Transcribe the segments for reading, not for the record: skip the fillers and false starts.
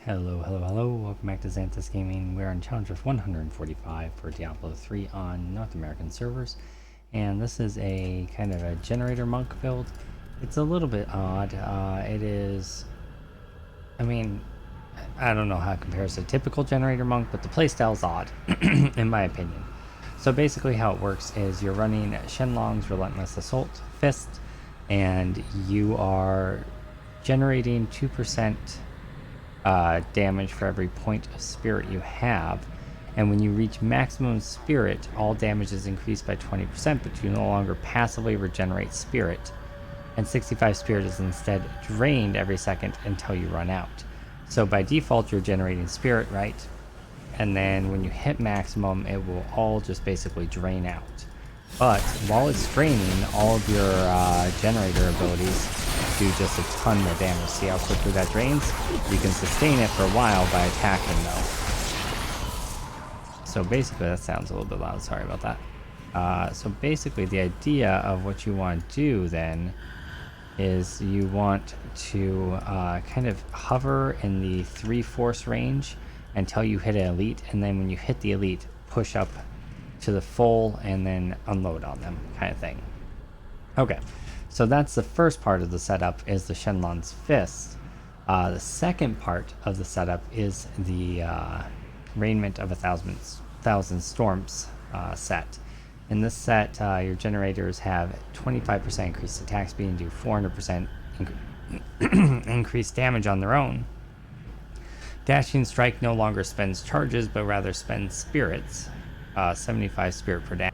Hello, welcome back to Zanthyst Gaming. We're on challenge of 145 for Diablo 3 on North American servers, and this is a kind of a generator monk build. It's a little bit odd. It is, I mean, I don't know how it compares to a typical generator monk, but the playstyle is odd, in my opinion. So basically how it works is you're running Shenlong's Relentless Assault Fist, and you are generating 2% damage for every point of spirit you have, and when you reach maximum spirit, all damage is increased by 20%, but you no longer passively regenerate spirit, and 65 spirit is instead drained every second until you run out. So by default you're generating spirit, right? And then when you hit maximum, it will all just basically drain out. But while it's draining, all of your generator abilities do just a ton more damage. See how quickly that drains? You can sustain it for a while by attacking though. So basically, that sounds a little bit loud, sorry about that. So basically the idea of what you want to do then is you want to kind of hover in the 3 force range until you hit an elite, and then when you hit the elite, push up to the full and then unload on them, kind of thing. Okay, so that's the first part of the setup, is the Shenlong's Fist. The second part of the setup is the Raiment of a Thousand Storms set. In this set, your generators have 25% increased attack speed and do 400% increased damage on their own. Dashing Strike no longer spends charges, but rather spends spirits, 75 spirit per dash.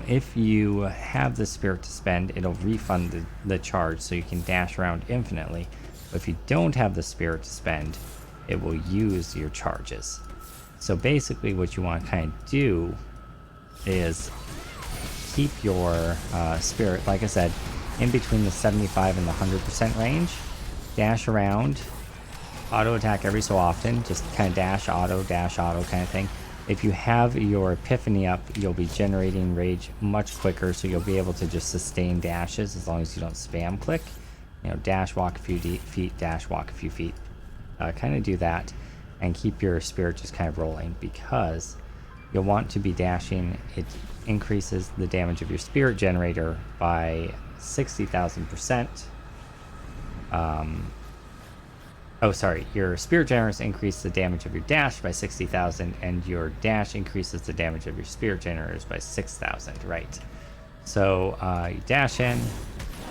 If you have the spirit to spend, it'll refund the charge, so you can dash around infinitely. But if you don't have the spirit to spend, it will use your charges. So basically what you want to kind of do is keep your spirit, like I said, in between the 75 and the 100% range. Dash around, auto attack every so often, just kind of dash auto kind of thing. If you have your epiphany up, you'll be generating rage much quicker, so you'll be able to just sustain dashes as long as you don't spam click. You know, dash, walk a few feet, dash, walk a few feet. Kind of do that and keep your spirit just kind of rolling, because you'll want to be dashing. It increases the damage of your spirit generator by 60,000%. Oh, sorry, your spirit generators increase the damage of your dash by 60,000, and your dash increases the damage of your spirit generators by 6,000, right? So you dash in,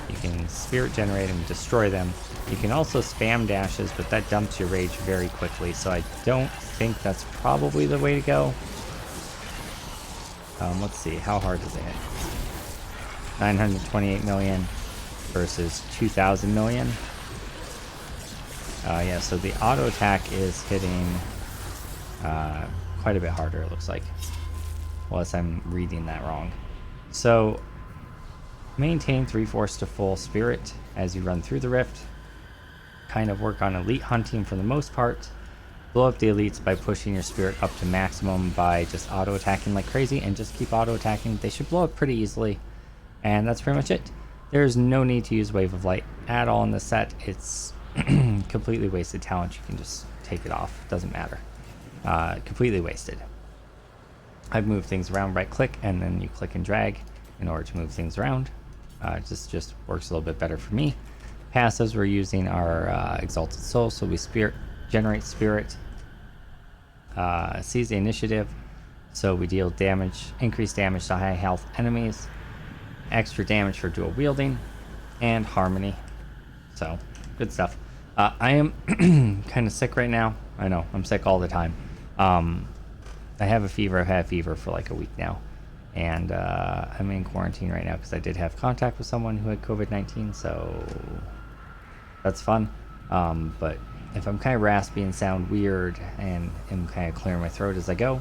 you can spirit generate and destroy them. You can also spam dashes, but that dumps your rage very quickly, so I don't think that's probably the way to go. Let's see, how hard does it hit? 928 million versus 2,000 million. Yeah, so the auto attack is hitting quite a bit harder, it looks like. Unless I'm reading that wrong. So, maintain 3 force to full spirit as you run through the rift. Kind of work on elite hunting for the most part. Blow up the elites by pushing your spirit up to maximum by just auto attacking like crazy, and just keep auto attacking. They should blow up pretty easily. And that's pretty much it. There's no need to use Wave of Light at all in this set. It's completely wasted talent. You can just take it off, doesn't matter. Completely wasted. I've moved things around, right click, and then you click and drag in order to move things around. It just works a little bit better for me. Passives, we're using our Exalted Soul, so we generate spirit, seize the initiative, so we deal damage, increased damage to high health enemies, extra damage for dual wielding, and harmony. So good stuff. I am kind of sick right now. I know, I'm sick all the time. I have a fever. I've had a fever for like a week now. And I'm in quarantine right now because I did have contact with someone who had COVID-19, so that's fun. But if I'm kind of raspy and sound weird and am kind of clearing my throat as I go,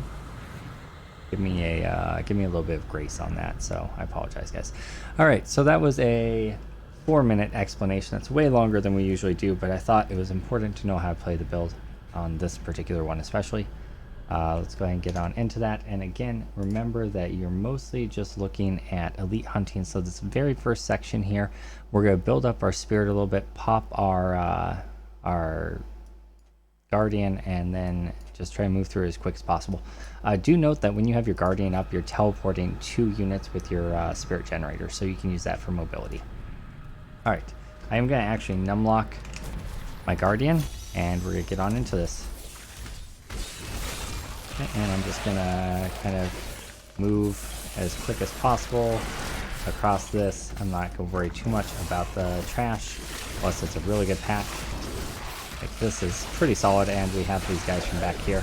give me a little bit of grace on that. So I apologize, guys. All right, so that was a 4-minute explanation. That's way longer than we usually do, but I thought it was important to know how to play the build on this particular one especially. Let's go ahead and get on into that. And again, remember that you're mostly just looking at elite hunting. So this very first section here, we're going to build up our spirit a little bit, pop our our Guardian and then just try and move through as quick as possible. Do note that when you have your Guardian up, you're teleporting 2 units with your Spirit Generator, so you can use that for mobility. Alright, I am going to actually numlock my Guardian, and we're going to get on into this. Okay, and I'm just going to kind of move as quick as possible across this. I'm not going to worry too much about the trash, unless it's a really good pack. Like, this is pretty solid, and we have these guys from back here,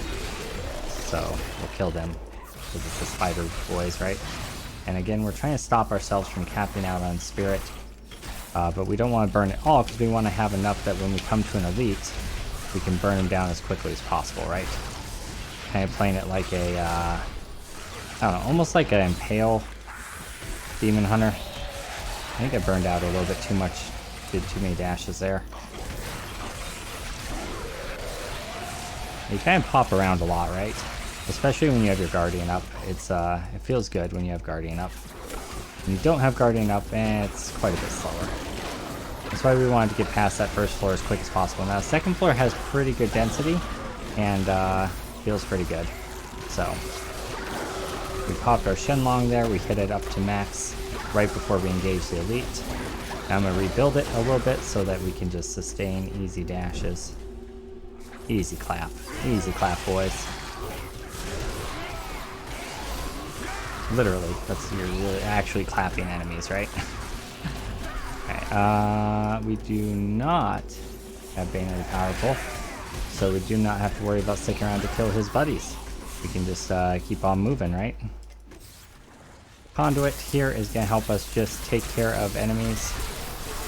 so we'll kill them because it's the spider boys, right? And again, we're trying to stop ourselves from capping out on Spirit, but we don't want to burn it all because we want to have enough that when we come to an elite, we can burn them down as quickly as possible, right? Kind of playing it like a, I don't know, almost like an Impale Demon Hunter. I think I burned out a little bit too much, did too many dashes there. You kind of pop around a lot, right? Especially when you have your Guardian up. It's it feels good when you have Guardian up. When you don't have Guardian up, it's quite a bit slower. That's why we wanted to get past that first floor as quick as possible. Now, the second floor has pretty good density, and feels pretty good. So, we popped our Shenlong there. We hit it up to max right before we engage the elite. Now I'm going to rebuild it a little bit so that we can just sustain easy dashes. Easy clap, boys. Literally, that's you're really actually clapping enemies, right? Okay, we do not have Banner Powerful, so we do not have to worry about sticking around to kill his buddies. We can just keep on moving, right? Conduit here is going to help us just take care of enemies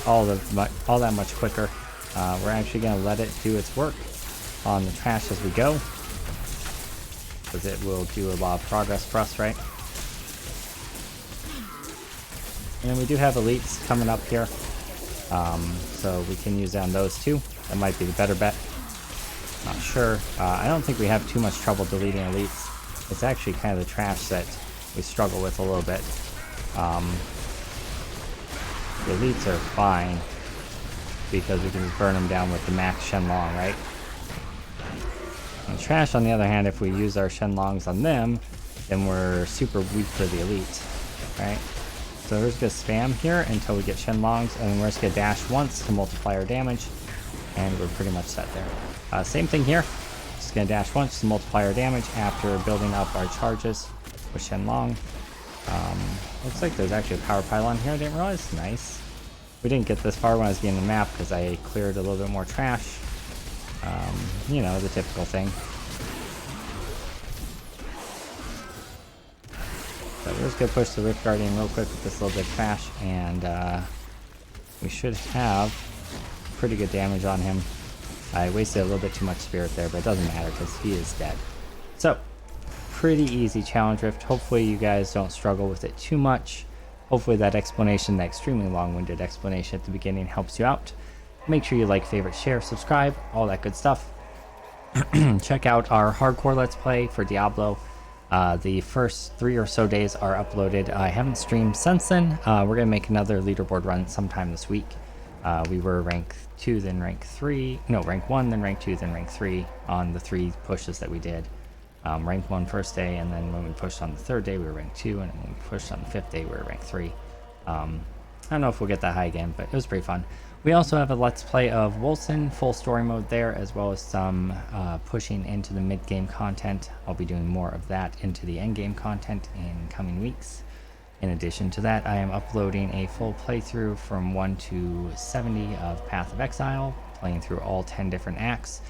all that much quicker. We're actually going to let it do its work on the trash as we go, because it will do a lot of progress for us, right? And then we do have elites coming up here, so we can use down those too. That might be the better bet. Not sure. I don't think we have too much trouble deleting elites. It's actually kind of the trash that we struggle with a little bit. The elites are fine because we can just burn them down with the max Shenlong, right? And trash, on the other hand, if we use our Shenlongs on them, then we're super weak for the elite, right? So we're just going to spam here until we get Shenlongs, and then we're just going to dash once to multiply our damage, and we're pretty much set there. Same thing here. Just going to dash once to multiply our damage after building up our charges with Shenlong. Looks like there's actually a power pylon here. I didn't realize. Nice. We didn't get this far when I was getting the map because I cleared a little bit more trash. You know, the typical thing. So we're just going to push the Rift Guardian real quick with this little bit of trash, and we should have pretty good damage on him. I wasted a little bit too much Spirit there, but it doesn't matter because he is dead. So, pretty easy challenge Rift. Hopefully you guys don't struggle with it too much. Hopefully that explanation, that extremely long-winded explanation at the beginning, helps you out. Make sure you like, favorite, share, subscribe, all that good stuff. Check out our hardcore Let's Play for Diablo. The first 3 or so days are uploaded. I haven't streamed since then. We're going to make another leaderboard run sometime this week. We were rank 2, then rank 3. No, rank 1, then rank 2, then rank 3 on the 3 pushes that we did. Rank 1 first day, and then when we pushed on the 3rd day, we were rank 2, and when we pushed on the 5th day, we were rank 3. I don't know if we'll get that high again, but it was pretty fun. We also have a Let's Play of Wolcen, full story mode there, as well as some pushing into the mid-game content. I'll be doing more of that into the end-game content in coming weeks. In addition to that, I am uploading a full playthrough from 1 to 70 of Path of Exile, playing through all 10 different acts.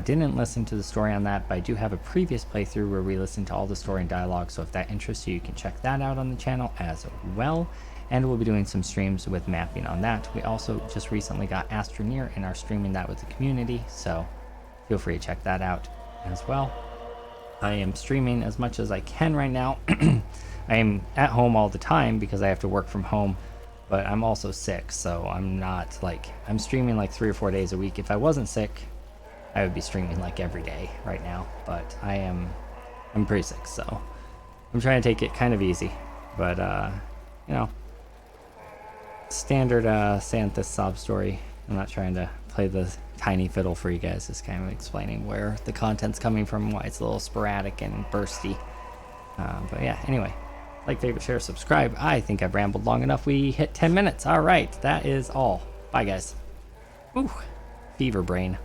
Didn't listen to the story on that, but I do have a previous playthrough where we listen to all the story and dialogue, so if that interests you, you can check that out on the channel as well. And we'll be doing some streams with mapping on that. We also just recently got Astroneer and are streaming that with the community, so feel free to check that out as well. I am streaming as much as I can right now. I am at home all the time because I have to work from home, but I'm also sick, so I'm not like, I'm streaming like 3 or 4 days a week. If I wasn't sick, I would be streaming like every day right now, but I'm pretty sick, so I'm trying to take it kind of easy, but you know, standard Zanthyst sob story. I'm not trying to play the tiny fiddle for you guys, just kind of explaining where the content's coming from, why it's a little sporadic and bursty. But yeah, anyway, like, favorite, share, subscribe. I think I've rambled long enough. We hit 10 minutes. All right, that is all. Bye, guys. Ooh, fever brain.